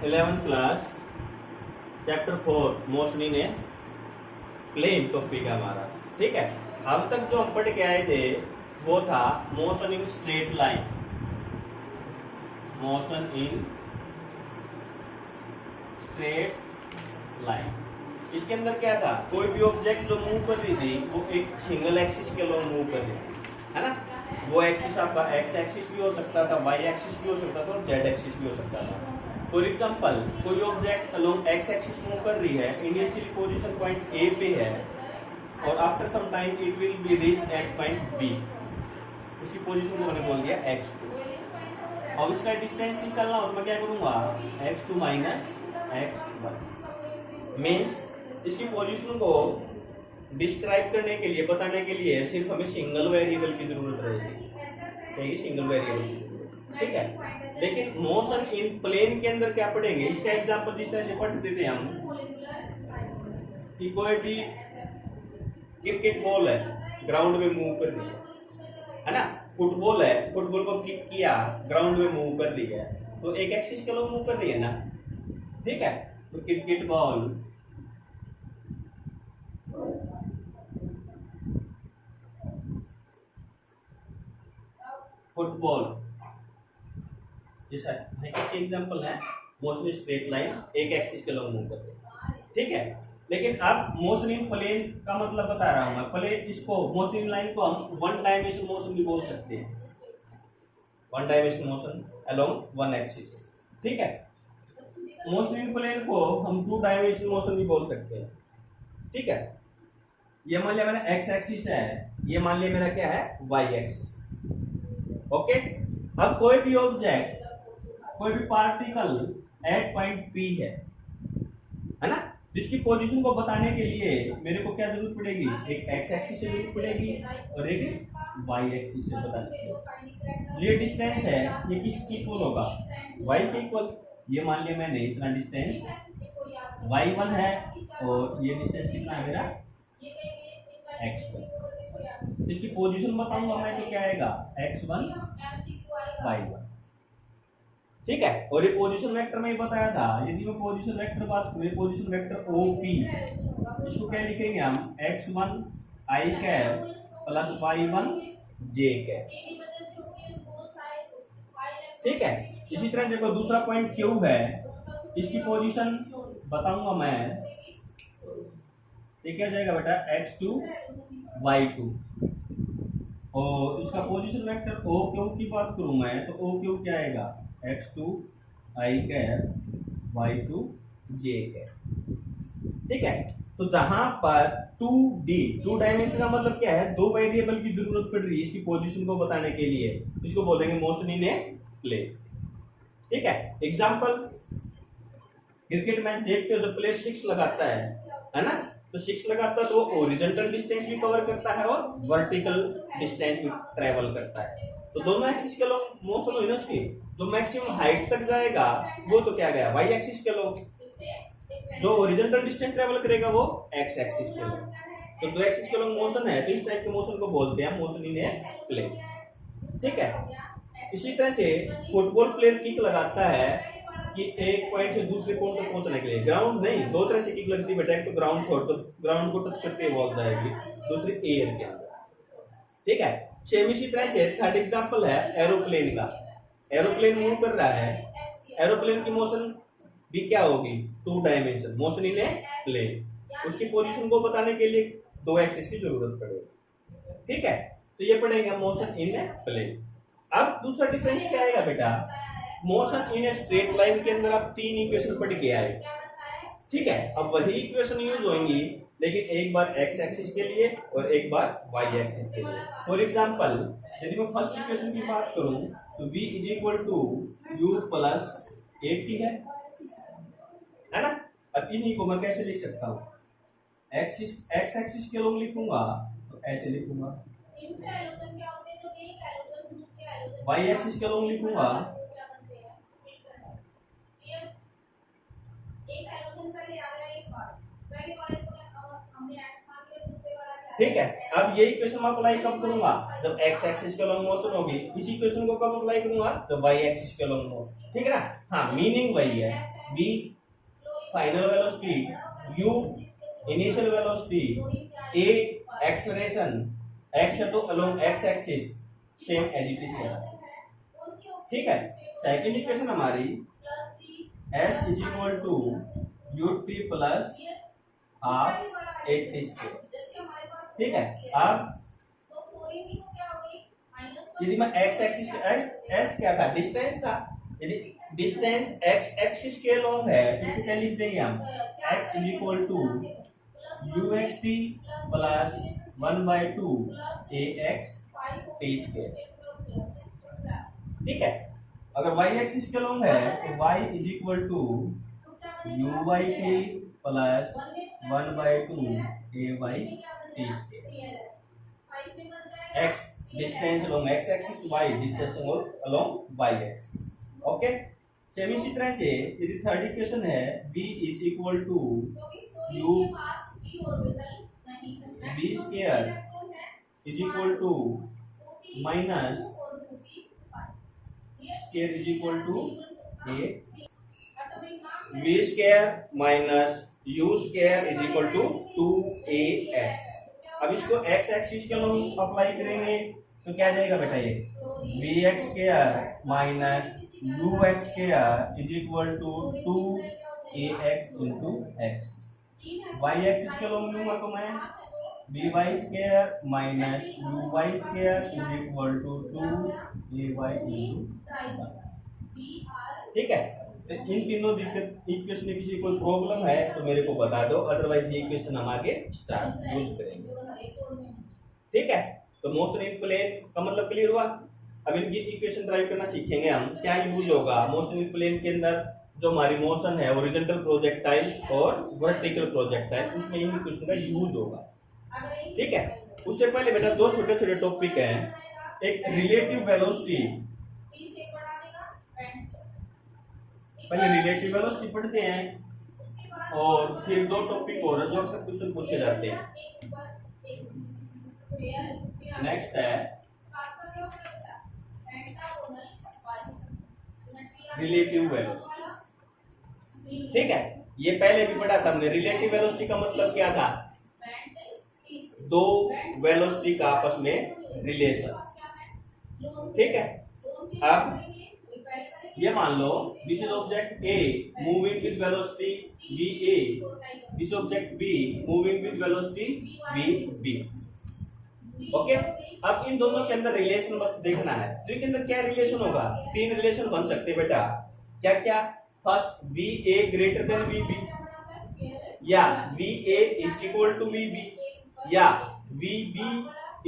11 class chapter 4 motion in a plane topic है हमारा। ठीक है, अब तक जो हम पढ़ के आए थे वो था motion in straight line. Motion in straight line, इसके अंदर क्या था, कोई भी ऑब्जेक्ट जो मूव कर रही थी वो एक सिंगल एक्सिस के लोग मूव कर रही थी, है ना। वो एक्सिस आपका एक्स एक्सिस भी हो सकता था, वाई एक्सिस भी हो सकता था और जेड एक्सिस भी हो सकता था। फॉर एग्जांपल, कोई object along x axis move कर रही है, इनिशियली पोजीशन पॉइंट ए पे है और after some time it will be reach at point B. उसकी पोजीशन को मैंने बोल दिया x2। अब इसका डिस्टेंस निकालना हो तो मैं क्या करूंगा, x2 माइनस x1। मीन्स इसकी पोजीशन को डिस्क्राइब करने के लिए, बताने के लिए सिर्फ हमें सिंगल वेरिएबल की जरूरत रहेगी, सिंगल वेरिएबल की जरूरत। ठीक है, लेकिन मोशन इन प्लेन के अंदर क्या पढ़ेंगे, इसका एग्जांपल जिस तरह से पढ़ते थे हम कि कोई भी क्रिकेट बॉल है, ग्राउंड में मूव कर रही है ना। फुटबॉल है, फुटबॉल को किक किया, ग्राउंड में मूव कर रही है, तो एक एक्सिस के लोग मूव कर रही है ना। ठीक है, तो क्रिकेट बॉल फुटबॉल जैसा इसके एग्जांपल है मोशन स्ट्रेट लाइन, एक एक्सिस के लोग मूव कर रहे हैं। ठीक है, लेकिन अब मोशन इन प्लेन का मतलब बता रहा हूं मैं। प्लेन, इसको मोशन इन लाइन को हम वन डायमेंशन मोशन भी बोल सकते हैं, one dimension motion along one axis. ठीक है, मोशन इन प्लेन को हम टू डायमेंशन मोशन भी बोल सकते हैं। ठीक है, ये मान लिया मैंने एक्स एक्सिस है, ये मान लिया मेरा क्या है, वाई एक्सिस। ओके, अब कोई भी ऑब्जेक्ट, कोई भी पार्टिकल एट पॉइंट पी है ना, जिसकी पोजीशन को बताने के लिए मेरे को क्या जरूरत पड़ेगी, एक एक्स एक्सिस से जरूरत पड़ेगी और एक वाई एक्सिस से बताने के लिए। ये डिस्टेंस है, ये किसके इक्वल होगा, वाई के इक्वल। ये मान लिया मैंने इतना डिस्टेंस y1 है और ये डिस्टेंस कितना है मेरा, x1। इसकी पोजीशन बताऊंगा मैं तो क्या आएगा, x1 y1। ठीक है, और ये पोजीशन वेक्टर में ही बताया था। यदि मैं पोजीशन वेक्टर बात करूं, पोजीशन वेक्टर OP, इसको क्या लिखेंगे हम, x1 i cap plus y1 j cap. ठीक है, इसी तरह से कोई दूसरा पॉइंट Q है, इसकी पोजीशन बताऊंगा मैं, ये क्या जाएगा बेटा, x2 y2। और इसका पोजीशन वेक्टर OQ की बात करूं मैं तो OQ क्या आएगा, x2 i cap y2 j cap. ठीक है, तो जहां पर 2D, टू डायमेंशन का मतलब क्या है, दो वेरिएबल की जरूरत पड़ रही है इसकी पोजीशन को बताने के लिए, इसको बोलेंगे मोशन इन ए प्लेन। ठीक है, एग्जांपल, क्रिकेट मैच देखते हो, जब प्लेयर 6 लगाता है ना, तो 6 लगाता है तो ओरिजेंटल डिस्टेंस भी कवर करता है और वर्टिकल डिस्टेंस भी ट्रेवल करता है। तो दोनों एक्सिस के लोग मोशन हुई ना उसकी, जो मैक्सिमम हाइट तक जाएगा वो तो क्या गया, वाई एक्सिस के लोग। जो ओरिजेंटल डिस्टेंस ट्रेवल करेगा वो एक्स एक्सिस के लोग। तो दो एक्सिस के लोग मोशन है, तो इस टाइप के मोशन को बोलते हैं मोशन इन ए प्लेन। ठीक है, इसी तरह से फुटबॉल प्लेयर किक लगाता है कि एक पॉइंट से दूसरे पॉइंट तक पहुंचने के लिए, ग्राउंड नहीं, दो तरह से किक लगती है बेटा, एक तो ग्राउंड शॉट, तो ग्राउंड को टच करते हुए बॉल जाएगी, दूसरी एयर के अंदर। ठीक है, सेम इसी तरह से थर्ड एग्जांपल है एरोप्लेन का। एरोप्लेन मूव कर रहा है, एरोप्लेन की मोशन भी क्या होगी, two dimension motion in a plane. उसकी पोजीशन को बताने के लिए दो एक्सिस की जरूरत पड़ेगी। ठीक है, तो ये पड़ेगा मोशन इन ए प्लेन। अब दूसरा डिफरेंस क्या आएगा बेटा, motion in a straight line के अंदर आप तीन इक्वेशन पढ़ के आए। ठीक है, अब वही इक्वेशन यूज होंगी, लेकिन एक बार एक्स एक्सिस के लिए और एक बार वाई एक्सिस के लिए। फॉर एग्जांपल, यदि मैं फर्स्ट इक्वेशन की बात करूं तो v is equal to u plus AT है ना। अब इन्हीं को मैं कैसे लिख सकता हूं, एक्स एक्सिस के लोग लिखूंगा तो ऐसे लिखूंगा, वाई एक्सिस के लोग लिखूंगा ठीक है। अब ये इक्वेशन मैं अप्लाई कब करूंगा, जब एक्स एक्सिस के लॉन्ग मोशन होगी। इसी इक्वेशन को कब अप्लाई करूंगा, जब वाई एक्सिस के लॉन्ग मोशन। ठीक है ना, हाँ मीनिंग वही है, v final velocity, u initial velocity, a acceleration, x है तो along x axis same as it is. ठीक है, सेकंड इक्वेशन हमारी s is equal to ut plus half 8t square. ठीक है, अब यदि मैं x एक्सिस s क्या था, डिस्टेंस था, यदि डिस्टेंस x एक्सिस के लॉन्ग है इसको क्या लिख देंगे हम, x is equal to uxt plus 1/2 ax t square. ठीक है, अगर y एक्सिस के लॉन्ग है तो y is equal to uyt plus 1/2 ay t square. x distance along x axis, y distance along y axis. Okay, same इसी तरह से यदि थर्ड इक्वेशन है v is equal to u v square is equal to minus square is equal to a, v square minus u square is equal to 2as। अब इसको x axis के long apply करेंगे तो क्या जाएगा बेटा, ये vx square minus ux square is equal to 2ax into x। y axis के लॉन्ग लूंगा तो मैं vy square minus uy square is equal to 2ay into. ठीक है, तो इन तीनों दिक्कत इक्वेशन में किसी कोई प्रॉब्लम है तो मेरे को बता दो, अदरवाइज ये इक्वेशन हम आगे स्टार्ट यूज करेंगे। ठीक है, तो मोशन इन प्लेन का मतलब क्लियर हुआ। अब इनकी इक्वेशन ड्राइव करना सीखेंगे हम, क्या यूज होगा मोशन इन प्लेन के अंदर, जो हमारी मोशन है हॉरिजॉन्टल प्रोजेक्टाइल और वर्टिकल प्रोजेक्टाइल, उसमें इन इक्वेशन का यूज होगा। ठीक है, उससे पहले बेटा दो छोटे छोटे टॉपिक हैं, एक रिलेटिव वेलोसिटी, पहले रिलेटिव वेलोसिटी पढ़ते हैं और फिर दो टॉपिक और जो अक्सर क्वेश्चन पूछे जाते हैं। नेक्स्ट है रिलेटिव वेलोसिटी। ठीक है, ये पहले भी पढ़ा था हमने। रिलेटिव वेलोसिटी का मतलब क्या था, दो वेलोसिटी का आपस में रिलेशन। ठीक है, अब ये मान लो this is object A moving with velocity va, this object B moving with velocity vb। Okay, अब इन दोनों के अंदर रिलेशन देखना है। तो इनके अंदर क्या रिलेशन होगा, तीन रिलेशन बन सकते हैं बेटा। क्या क्या, first va greater than vb, या va is equal to vb, या vb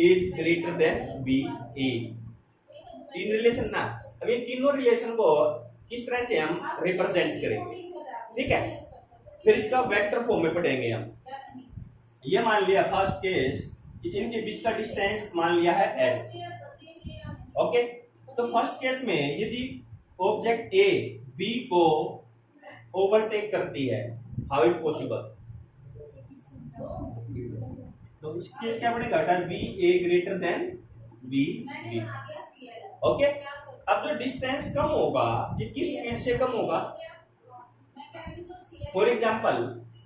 is greater than va। तीन रिलेशन ना। अब इन तीनों रिलेशन को किस तरह से हम रिप्रेजेंट करेंगे, ठीक है, फिर इसका वेक्टर फॉर्म में पढ़ेंगे हम। ये मान लिया फर्स्ट केस कि इनके बीच का डिस्टेंस मान लिया है s। ओके, तो फर्स्ट केस में यदि ऑब्जेक्ट A B को ओवरटेक करती है, हाउ इट पॉसिबल, तो इस केस क्या पड़ेगा, VA greater than VB। Okay, अब जो डिस्टेंस कम होगा ये किस स्पीड से कम होगा। फॉर एग्जांपल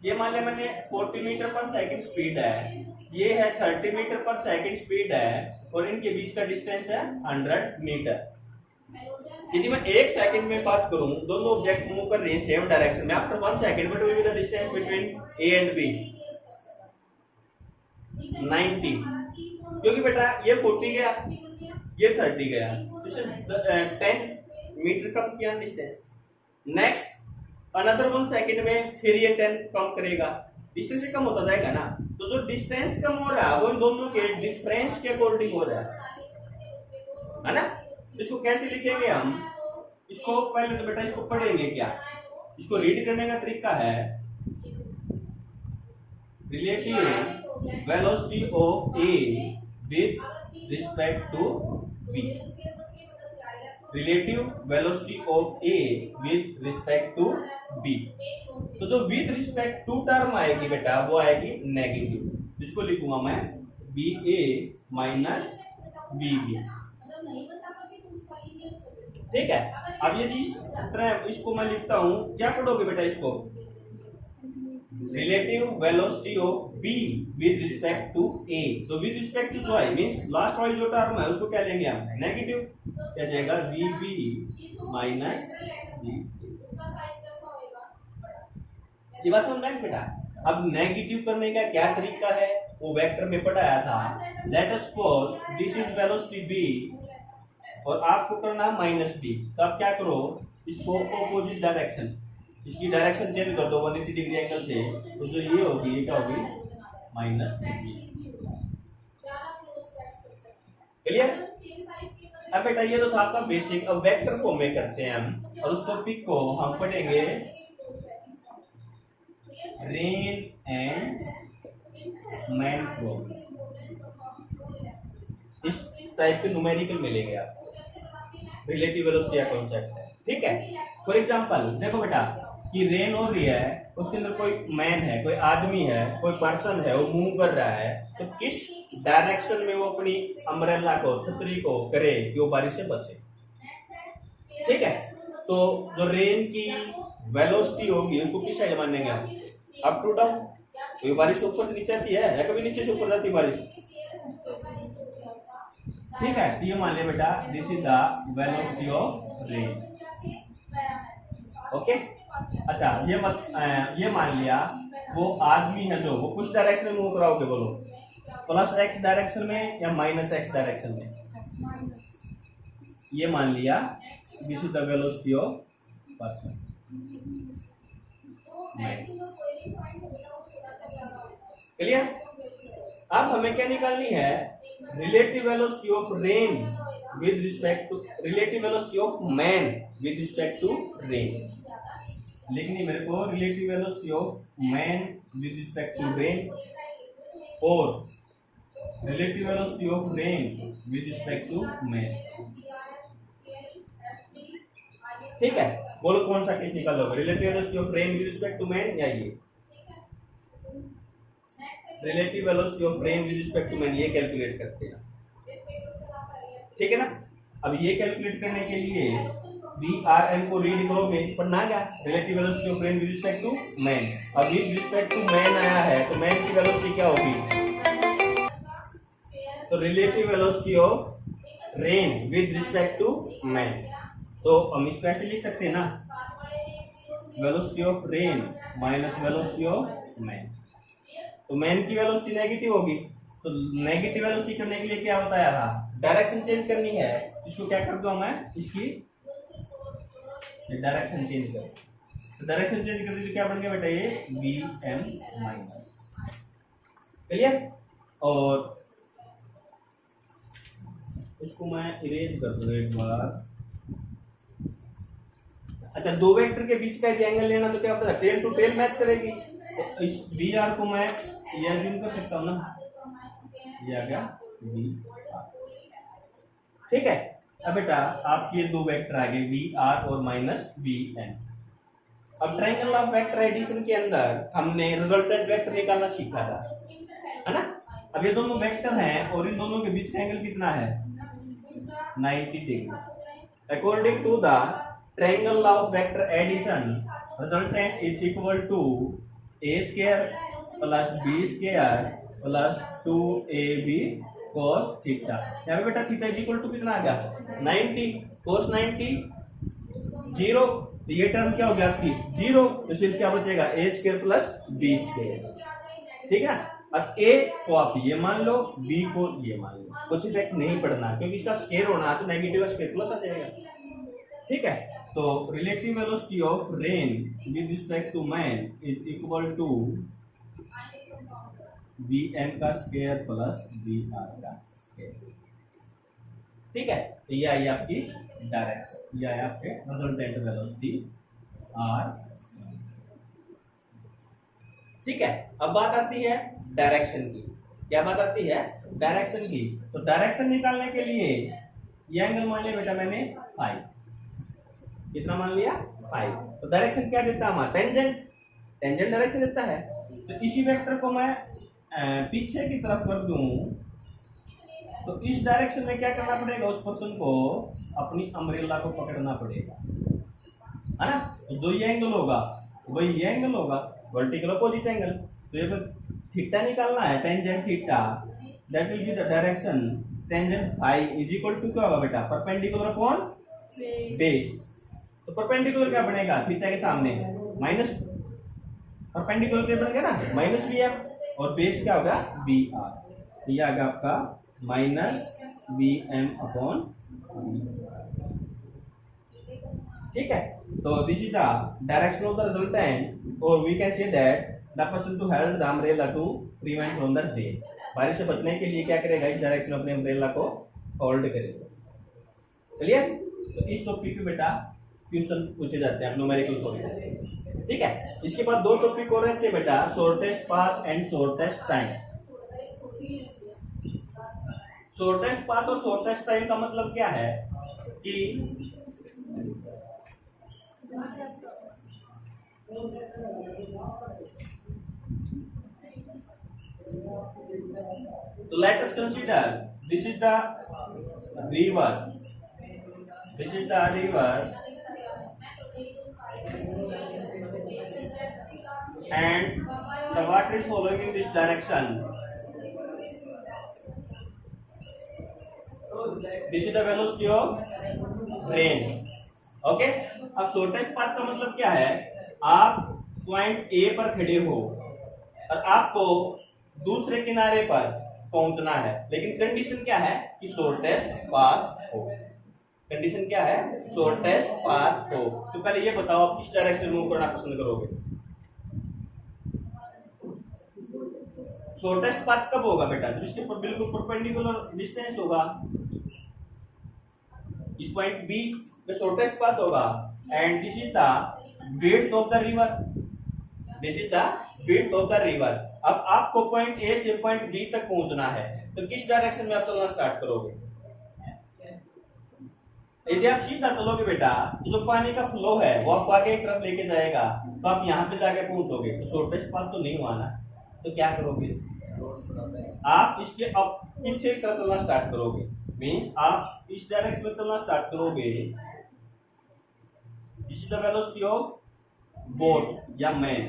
ये मान लिया मैंने 40 मीटर पर सेकंड स्पीड है, ये है 30 मीटर पर सेकंड स्पीड है, और इनके बीच का डिस्टेंस है 100 मीटर। यदि मैं एक सेकंड में बात करूं, दोनों ऑब्जेक्ट मूव कर रहे हैं सेम डायरेक्शन में, after 1 second what will be the distance between A and B, 90, क्योंकि बेटा ये 40 गया ये 30 गया, तो इसे 10 मीटर कम किया डिस्टेंस। नेक्स्ट अनदर 1 सेकंड में फिर ये 10 कम करेगा, डिस्टेंस से कम होता जाएगा ना। तो जो डिस्टेंस कम हो रहा है वो इन दोनों के डिफरेंस के अकॉर्डिंग हो रहा है ना। इसको कैसे लिखेंगे हम, इसको पहले तो बेटा इसको पढ़ेंगे क्या, इसको रीड करने का तरीका है relative velocity of A with respect to B, relative velocity of A with respect to B। तो जो विद रिस्पेक्ट टू टर्म आएगी बेटा वो आएगी नेगेटिव, जिसको लिखूंगा मैं VA माइनस VB। ठीक है। अब यदि इस तरह इसको मैं लिखता हूं, क्या पढ़ोगे बेटा इसको, relative velocity of B with respect to A. तो विद रिस्पेक्ट टू जो है मींस लास्ट वाली जो टर्म है उसको क्या लेंगे हम, नेगेटिव, क्या जाएगा वी बी माइनस वी। ये बात समझ में बेटा। अब नेगेटिव करने का क्या तरीका है वो वेक्टर में पढ़ाया था। Let us suppose this is velocity B और आपको करना है माइनस बी। तो आप क्या करो, इसको ऑपोजिट डायरेक्शन, इसकी डायरेक्शन चेंज कर दो 180 डिग्री एंगल से। तो जो ये होगी ये क्या होगी, माइनस बी। क्लियर। अब बेटा ये तो था आपका बेसिक। अब वेक्टर फॉर्म में करते हैं हम, और उस टॉपिक को हम पढ़ेंगे रेन एंड मैन प्रॉब्लम। इस टाइप के न्यूमेरिकल मिलेंगे आपको, रिलेटिव वेलोसिटी का कॉन्सेप्ट है। ठीक है। फॉर एग्जांपल देखो बेटा कि रेन हो रही है, उसके अंदर कोई मैन है, कोई आदमी है, कोई पर्सन है, वो मूव कर रहा है, तो किस डायरेक्शन में वो अपनी अम्ब्रेला को, छतरी को करे कि वो बारिश से बचे। ठीक है। तो जो रेन की वेलोसिटी होगी उसको किस साइड मानेंगे हम, अप टू डाउन। तो बारिश ऊपर से नीचे आती है या कभी नीचे से ऊपर जाती है बारिश। ठीक है। तो ये मान लिया बेटा this is the velocity of rain. Okay. अच्छा ये मान लिया वो आदमी है जो वो कुछ डायरेक्शन में मूव कराओगे, बोलो प्लस एक्स डायरेक्शन में या माइनस एक्स डायरेक्शन में। ये मान लिया this is the velocity of person. Clear. अब हमें क्या निकालनी है, relative velocity of rain with respect to, relative velocity of man with respect to rain. लिखनी मेरे को relative velocity of man with respect to rain और relative velocity of rain with respect to man. ठीक है। बोलो कौन सा case निकालोगे, relative velocity of rain with respect to man या ये relative velocity of rain with respect to man, ये कैलकुलेट करते हैं। ठीक है ना। अब ये कैलकुलेट करने के लिए वी आर एम को रीड करोगे, पढ़ना क्या, relative velocity of rain with respect to man. अब विद रिस्पेक्ट टू मैन आया है तो मैन की वेलोसिटी क्या होगी, तो relative velocity of rain with respect to man. तो हम इसको ऐसे लिख सकते हैं ना, velocity of rain minus velocity of man. तो मैन की वेलोसिटी नेगेटिव होगी, तो नेगेटिव वेलोसिटी करने के लिए क्या बताया था, डायरेक्शन चेंज करनी है। इसको क्या कर दो, मैं इसकी डायरेक्शन चेंज कर, तो डायरेक्शन चेंज कर दी तो क्या बन गया बेटा, ये बी एम माइनस। क्लियर। और इसको मैं इरेज कर दूं एक बार। अच्छा, दो वेक्टर के बीच का यदि एंगल लेना तो क्या पता, टेल टू टेल मैच करेगी। तो इस बी आर को मैं ये अज्यूम कर सकता हूँ ना, ये आ गया बी आर। ठीक है। अब बेटा आपके ये दो वेक्टर आ गए वी आर और माइनस वी एन। अब ट्रायंगल ऑफ वेक्टर एडिशन के अंदर हमने रिजल्टेंट वेक्टर निकालना सीखा था, है ना। अब ये दोनों वेक्टर हैं और इन दोनों के बीच का एंगल कितना है, 90 degree. According to the triangle of vector addition, resultant is equal to A square plus B square plus 2ab cos theta. यहाँ पे बेटा थीटा इज इक्वल टू कितना आ गया, 90 cos 90 0। तो ये टर्म क्या हो गया आपकी 0, तो सिर्फ क्या बचेगा a square plus b square. ठीक है। अब a को आप ये मान लो, b को ये मान लो, कुछ इफेक्ट नहीं पड़ना क्योंकि इसका स्क्वायर होना तो नेगेटिव का स्क्वायर प्लस आ जाएगा। ठीक है। तो relative velocity of rain with respect to man is equal to V M का स्क्वायर प्लस वी आर का स्क्वायर। ठीक है। तो ये आई आपकी डायरेक्शन, ये आया आपके रिजल्टेंट वेलोसिटी आर। ठीक है। अब बात आती है डायरेक्शन की। क्या बात आती है, डायरेक्शन की। तो डायरेक्शन निकालने के लिए ये एंगल मान लिया बेटा मैंने 5, कितना मान लिया 5। तो डायरेक्शन क्या देता है हमारा, टेंजेंट, टेंजेंट डायरेक्शन देता है। तो इसी वेक्टर को मैं पीछे की तरफ कर दूं तो इस डायरेक्शन में क्या करना पड़ेगा, उस पर्सन को अपनी अम्ब्रेला को पकड़ना पड़ेगा, है ना। तो जो ये एंगल होगा वही ये एंगल होगा, वर्टिकल अपोजिट एंगल। तो ये थीटा निकालना है, tangent theta, that will be the direction tangent phi is equal to क्या होगा बेटा, परपेंडिकुलर अपॉन बेस। तो परपेंडिकुलर क्या बनेगा, थीटा के सामने माइनस, परपेंडिकुलर क्या बनेगा ना, माइनस वी एम, और बेस क्या होगा वी आर। तो ये आएगा आपका माइनस वी एम अपॉन, ठीक है। तो this is the direction of the resultant, और we can say that the person to held the umbrella to prevent from the rain. बारिश से बचने के लिए क्या करेगा, इस डायरेक्शन में अपने अम्ब्रेला को होल्ड करेगा। क्लियर। तो इस टॉपिक पे बेटा क्वेश्चन पूछे जाते हैं, न्यूमेरिकल सॉल्व, ठीक है। इसके बाद दो टॉपिक और रहते हैं बेटा, shortest path and shortest time. Shortest path और शॉर्टेस्ट टाइम का मतलब क्या है कि so let us consider this is the river, this is the river and the water is following in this direction, this is the velocity of rain, okay. अब shortest path का मतलब क्या है, आप पॉइंट ए पर खड़े हो और आपको दूसरे किनारे पर पहुंचना है, लेकिन कंडीशन क्या है कि शॉर्टेस्ट पाथ हो। कंडीशन क्या है, शॉर्टेस्ट पाथ हो। तो पहले ये बताओ आप किस डायरेक्शन में मूव करना पसंद करोगे। शॉर्टेस्ट पाथ कब होगा बेटा, जब इसके ऊपर बिल्कुल परपेंडिकुलर डिस्टेंस होगा, इस पॉइंट बी में शॉर्टेस्ट पाथ होगा, and this is the width of the river, this is the width of the river. अब आपको पॉइंट ए से पॉइंट बी तक पहुंचना है, तो किस डायरेक्शन में आप चलना स्टार्ट करोगे। यदि आप सीधा चलोगे बेटा तो जो पानी का फ्लो है वो आपको आगे की तरफ लेके जाएगा, तो आप यहाँ पे जाके पहुंचोगे, तो शॉर्टेस्ट पाथ तो नहीं हुआ ना। तो क्या करोगे, आप इसके अब पीछे की तरफ चलना स्टार्ट करोगे, मीन्स आप इस डायरेक्शन में चलना स्टार्ट करोगे। This is the velocity of boat या मैन।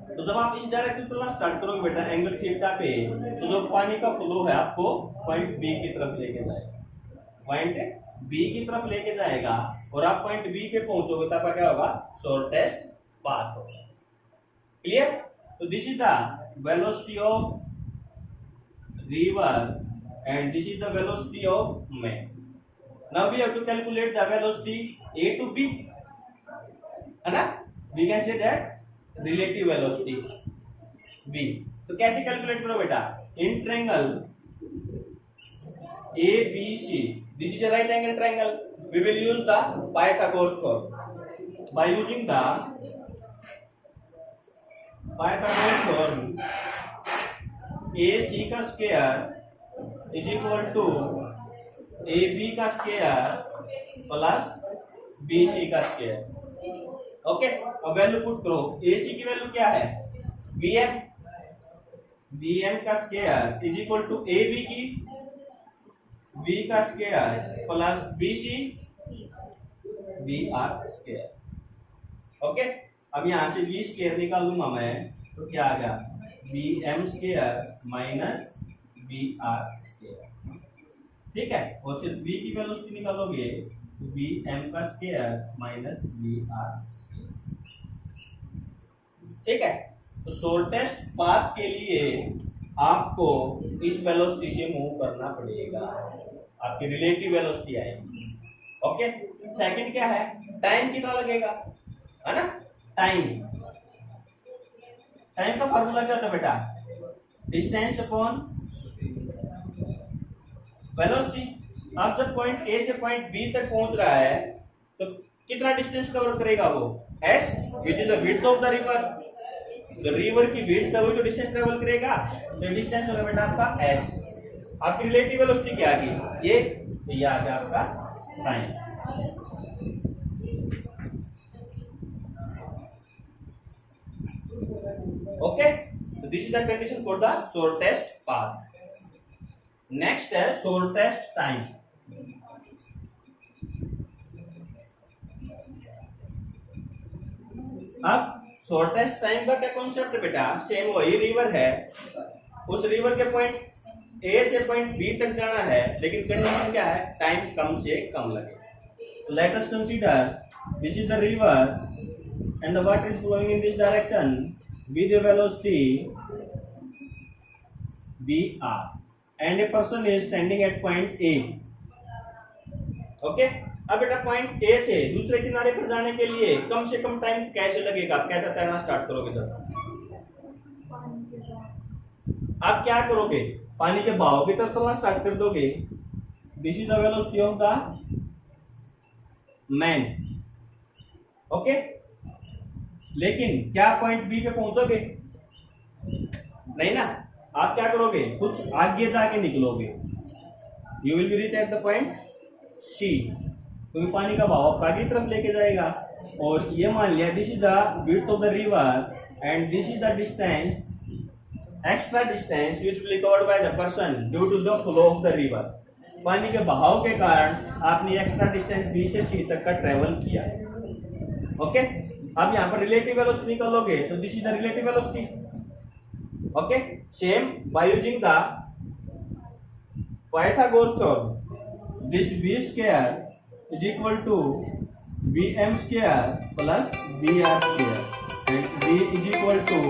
तो जब आप इस डायरेक्शन में चलना स्टार्ट करोगे बेटा एंगल थीटा पे, तो जो पानी का फ्लो है आपको पॉइंट बी की तरफ लेके जाएगा, पॉइंट बी की तरफ लेके जाएगा, और आप पॉइंट बी पे पहुंचोगे तब क्या होगा, शॉर्टेस्ट पाथ होगा। क्लियर। तो this is the velocity of river and this is the velocity of man. Now we have to calculate the velocity A to B, है ना। We can say that relative velocity V। तो कैसे calculate करो बेटा, in triangle ABC, this is a right angle triangle, we will use the Pythagoras theorem। by using the Pythagoras theorem, AC का square is equal to A B का square plus B C का square. Okay, अब value put करो। A C की value क्या है, V M, V M का square is equal to A B की वी का square plus B C V R square. Okay, अब यहां से वी स्क्वायर निकाल लूंगा मैं, तो क्या आ गया, V M square minus V R square, ठीक है। और सिर्फ v की वेलोसिटी निकालोगे, वी एम का square minus V R square, ठीक है। तो शॉर्टेस्ट पाथ के लिए आपको इस वेलोसिटी से मूव करना पड़ेगा, आपकी रिलेटिव वेलोसिटी आएगी। ओके, सेकंड क्या है, टाइम कितना लगेगा, है ना। टाइम का फार्मूला क्या होता है बेटा, डिस्टेंस अपॉन वेलोसिटी। आप जब पॉइंट ए से पॉइंट बी तक पहुंच रहा है तो कितना डिस्टेंस कवर करेगा वो, s, which is the width of the river. जो रिवर की विड्थ है वो जो डिस्टेंस ट्रेवल करेगा, तो डिस्टेंस होगा बेटा आपका s। आपकी रिलेटिव वेलोसिटी क्या आ गई, ये आ गया आपका time. Okay, so this is the condition for the shortest path। Next है शॉर्टेस्ट टाइम। अब शॉर्टेस्ट टाइम का क्या कॉन्सेप्ट है बेटा, सेम वही रिवर है, उस रिवर के पॉइंट ए से पॉइंट बी तक जाना है, लेकिन कंडीशन क्या है, टाइम कम से कम लगे। Let us consider this is the river and the water is flowing in this direction with a velocity vr and a person is standing at point A. Okay, अब बेटा पॉइंट ए से दूसरे किनारे पर जाने के लिए कम से कम टाइम कैसे लगेगा, कैसे तैरना स्टार्ट करोगे जब? आप क्या करोगे, पानी के बहाव की तरफ चलना स्टार्ट कर दोगे। This is the velocity of the man. Okay, लेकिन क्या पॉइंट बी पे पहुंचोगे? नहीं ना, आप क्या करोगे, कुछ आगे जाके निकलोगे। You will be reach at the point C, क्योंकि पानी का बहाव आपको आगे तरफ लेके जाएगा। और ये मान लिया this is the width of the river and this is the distance, extra distance which will be covered by the person due to the flow of the river. पानी के बहाव के कारण आपने एक्स्ट्रा डिस्टेंस बी से सी तक का travel किया। ओके, अब यहाँ पर रिलेटिव वेलोसिटी निकालोगे तो this is the relative velocity. Okay, same by using the Pythagoras theorem, this v square is equal to vm square plus vr square and v is equal to